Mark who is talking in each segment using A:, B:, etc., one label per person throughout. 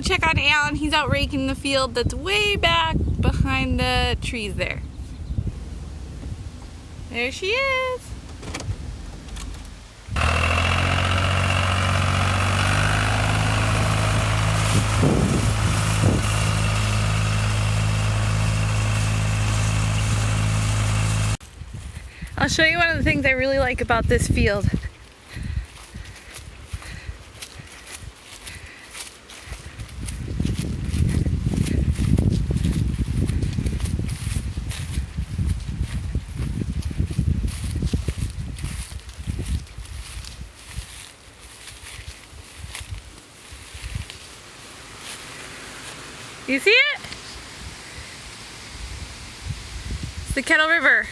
A: check on Alan. He's out raking the field that's way back behind the trees there. There she is. I'll show you one of the things I really like about this field. You see it? It's the Kettle River.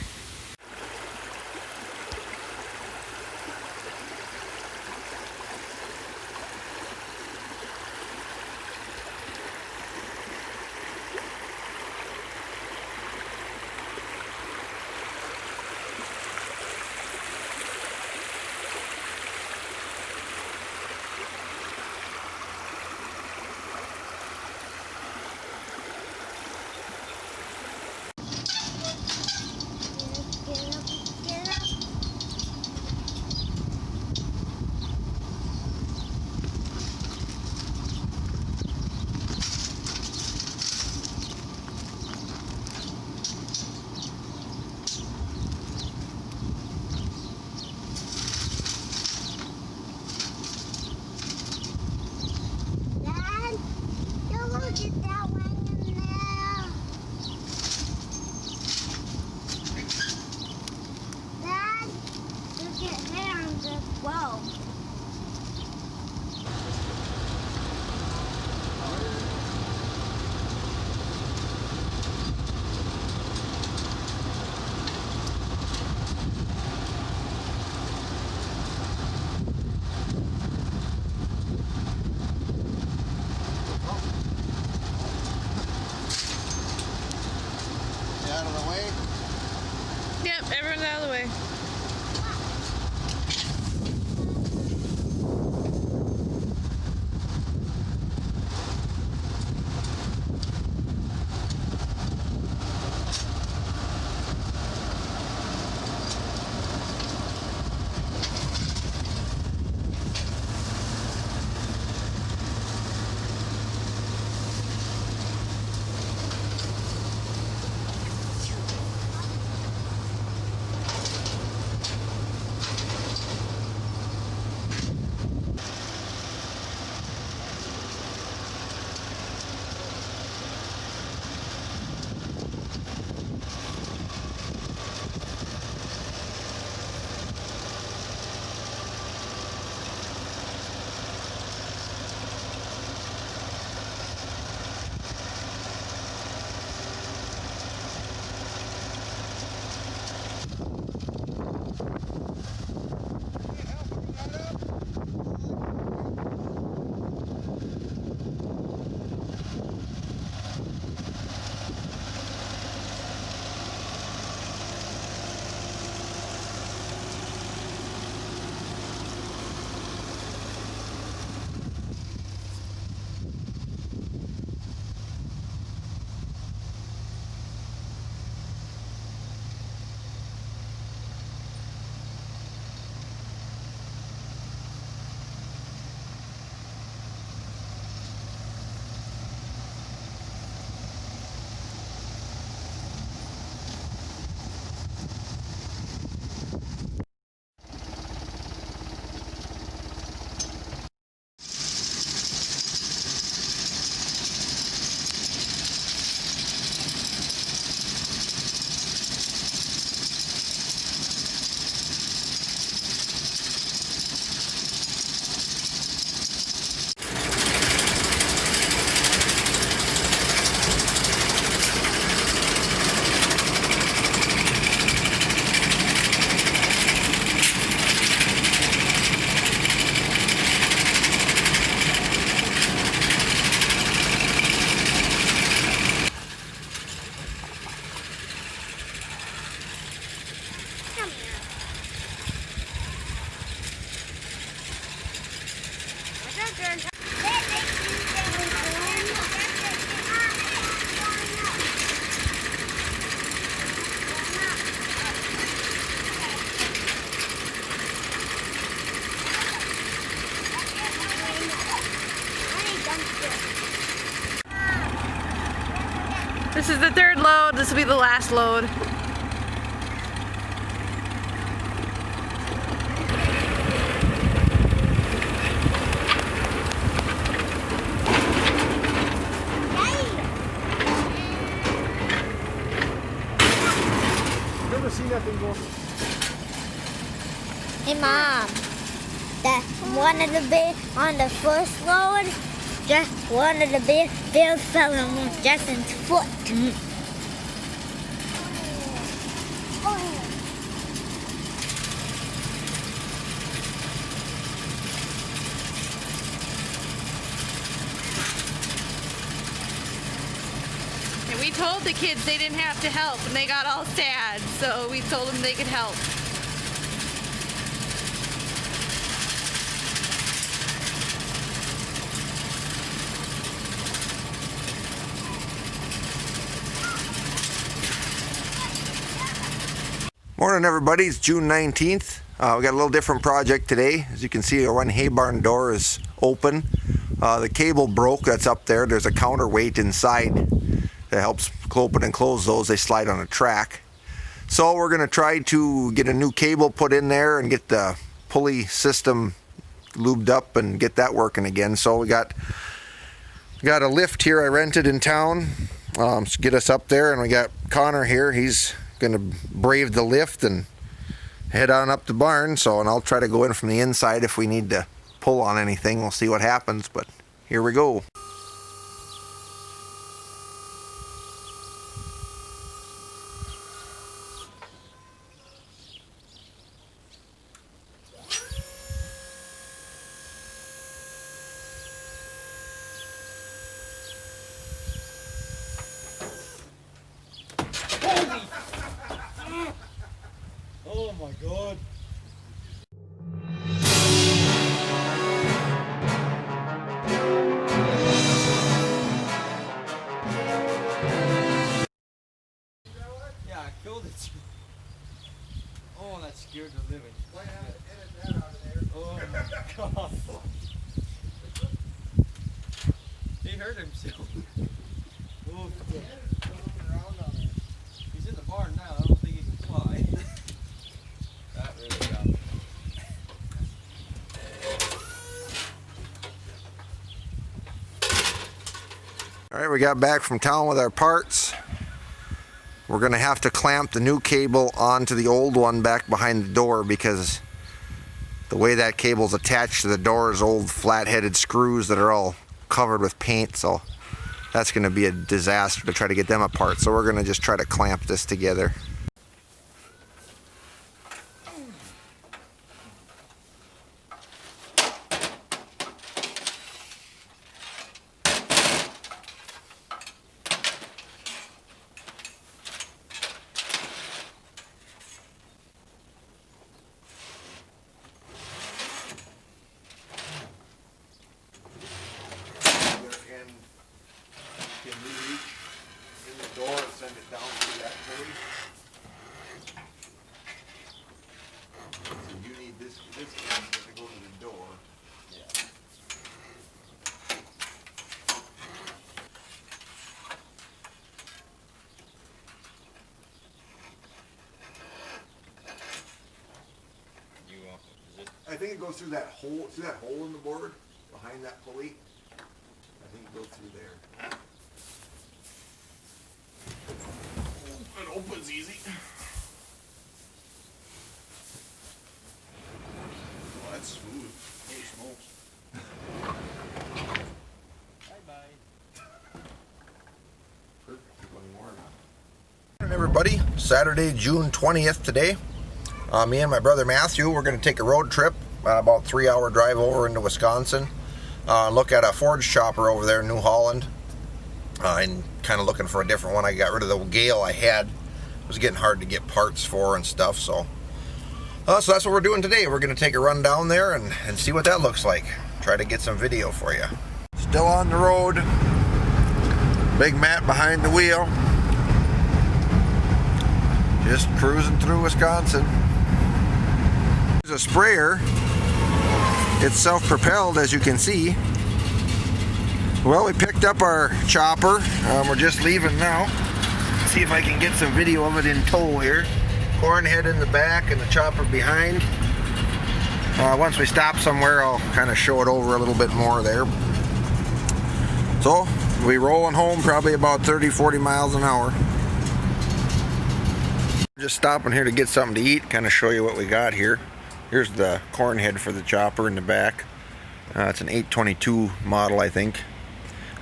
A: This is the third load. This will be the last load.
B: Never seen that thing go.
C: Hey Mom, that one of the bears on the first load, just one of the bears fell on Justin's foot.
A: And we told the kids they didn't have to help, and they got all sad, so we told them they could help.
B: Morning everybody, it's June 19th. We got a little different project today. As you can see, our one hay barn door is open. The cable broke that's up there. There's a counterweight inside that helps open and close those. They slide on a track. So we're going to try to get a new cable put in there and get the pulley system lubed up and get that working again. So we got a lift here I rented in town to get us up there, and we got Connor here. He's gonna brave the lift and head on up the barn. And I'll try to go in from the inside if we need to pull on anything. We'll see what happens, but here we go.
D: Oh my god. Yeah, I killed it. Oh, that scared the living. Oh my god. He hurt himself. Oh, he's in the barn now. I don't think he can fly. That really got me.
B: All right, we got back from town with our parts. We're gonna have to clamp the new cable onto the old one back behind the door because the way that cable's attached to the door is old flat-headed screws that are all covered with paint. So that's gonna be a disaster to try to get them apart. So we're gonna just try to clamp this together. Can we reach in the door and send it down through that pulley? So you need this one to go to the door.
D: Yeah. You want, is it?
B: I think it goes through that hole. See that hole in the board behind that pulley? I think it goes through there. It opens easy. Oh, that's smooth. Holy smokes.
D: Bye-bye.
B: Perfect. One more. Morning, everybody. Saturday, June 20th today. Me and my brother Matthew, we're going to take a road trip, about 3-hour drive over into Wisconsin. Look at a Holland Chopper over there in New Holland. And kind of looking for a different one. I got rid of the Gale I had. It was getting hard to get parts for and stuff. So that's what we're doing today. We're going to take a run down there and see what that looks like. Try to get some video for you. Still on the road. Big Matt behind the wheel. Just cruising through Wisconsin. There's a sprayer. It's self-propelled, as you can see. Well, we picked up our chopper. We're just leaving now. see if I can get some video of it in tow here. Corn head in the back and the chopper behind. Once we stop somewhere, I'll kind of show it over a little bit more there. So, we're rolling home probably about 30-40 miles an hour. Just stopping here to get something to eat, kind of show you what we got here. Here's the corn head for the chopper in the back. It's an 822 model, I think.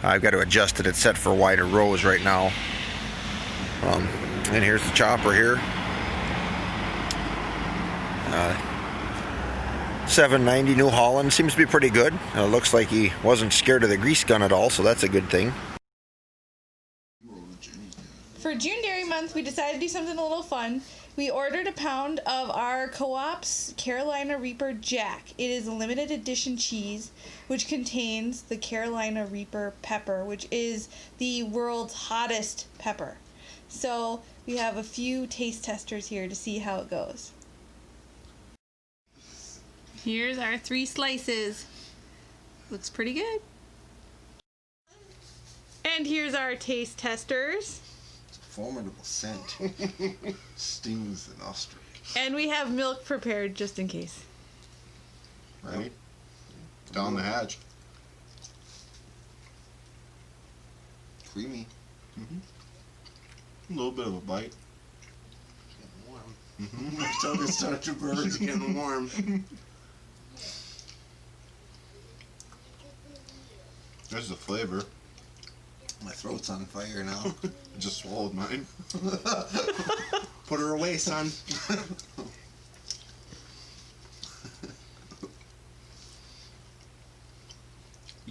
B: I've got to adjust it. It's set for wider rows right now. And here's the chopper here. 790 New Holland. Seems to be pretty good. Looks like he wasn't scared of the grease gun at all, so that's a good thing.
A: For June Dairy Month, we decided to do something a little fun. We ordered a pound of our Co-op's Carolina Reaper Jack. It is a limited edition cheese, which contains the Carolina Reaper pepper, which is the world's hottest pepper. So we have a few taste testers here to see how it goes. Here's our 3 slices. Looks pretty good. And here's our taste testers.
E: Formidable scent. Stings the nostril.
A: And we have milk prepared just in case.
E: Right? Down the hatch. Creamy. A little bit of a bite. It's getting warm. My tongue is starting to burn. It's getting warm. There's the flavor. My throat's on fire now. I just swallowed mine. Put her away, son.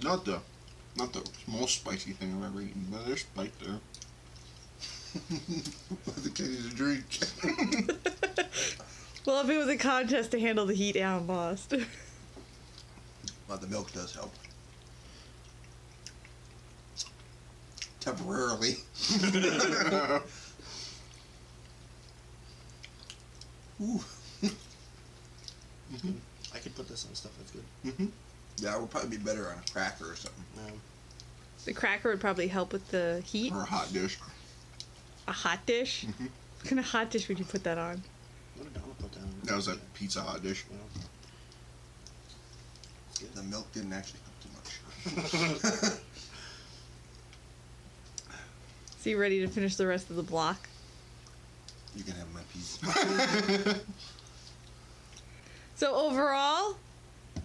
E: Not the most spicy thing I've ever eaten, but there's spike there. The kid needs a drink.
A: Well, if it was a contest to handle the heat, Alan lost.
E: But the milk does help. Temporarily. Ooh.
F: I could put this on stuff that's good.
E: Yeah, it would probably be better on a cracker or something.
A: The cracker would probably help with the heat.
E: Or a hot dish.
A: A hot dish? What kind of hot dish would you put that on?
F: What did Donna put down?
E: That was a pizza hot dish.
F: Yeah.
E: The milk didn't actually help too much.
A: So you ready to finish the rest of the block?
E: You can have my piece.
A: So overall,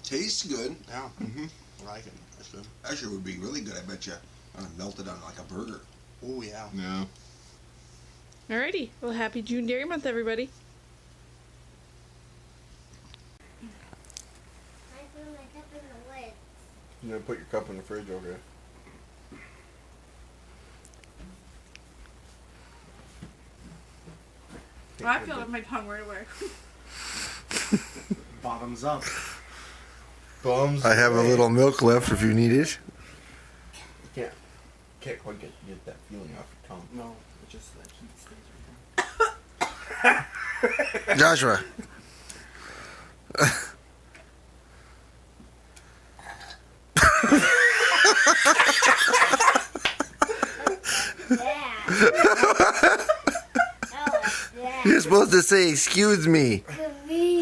E: Tastes good.
F: Yeah. I like it. That's good.
E: Actually, it would be really good. I bet you. Melted on like a burger.
F: Oh, yeah.
E: Yeah.
A: alrighty. Well, happy June Dairy Month, everybody.
C: I threw my cup in the lid.
E: You gonna put your cup in the fridge over there.
A: I feel like my tongue right away.
F: Bottoms up.
E: Bums.
B: I have a little milk left if you need it.
E: Can't quite get that feeling off your tongue.
F: No, it just that heat stays right there.
B: Joshua.
C: Oh, yeah.
B: You're supposed to say, excuse me.
C: To me.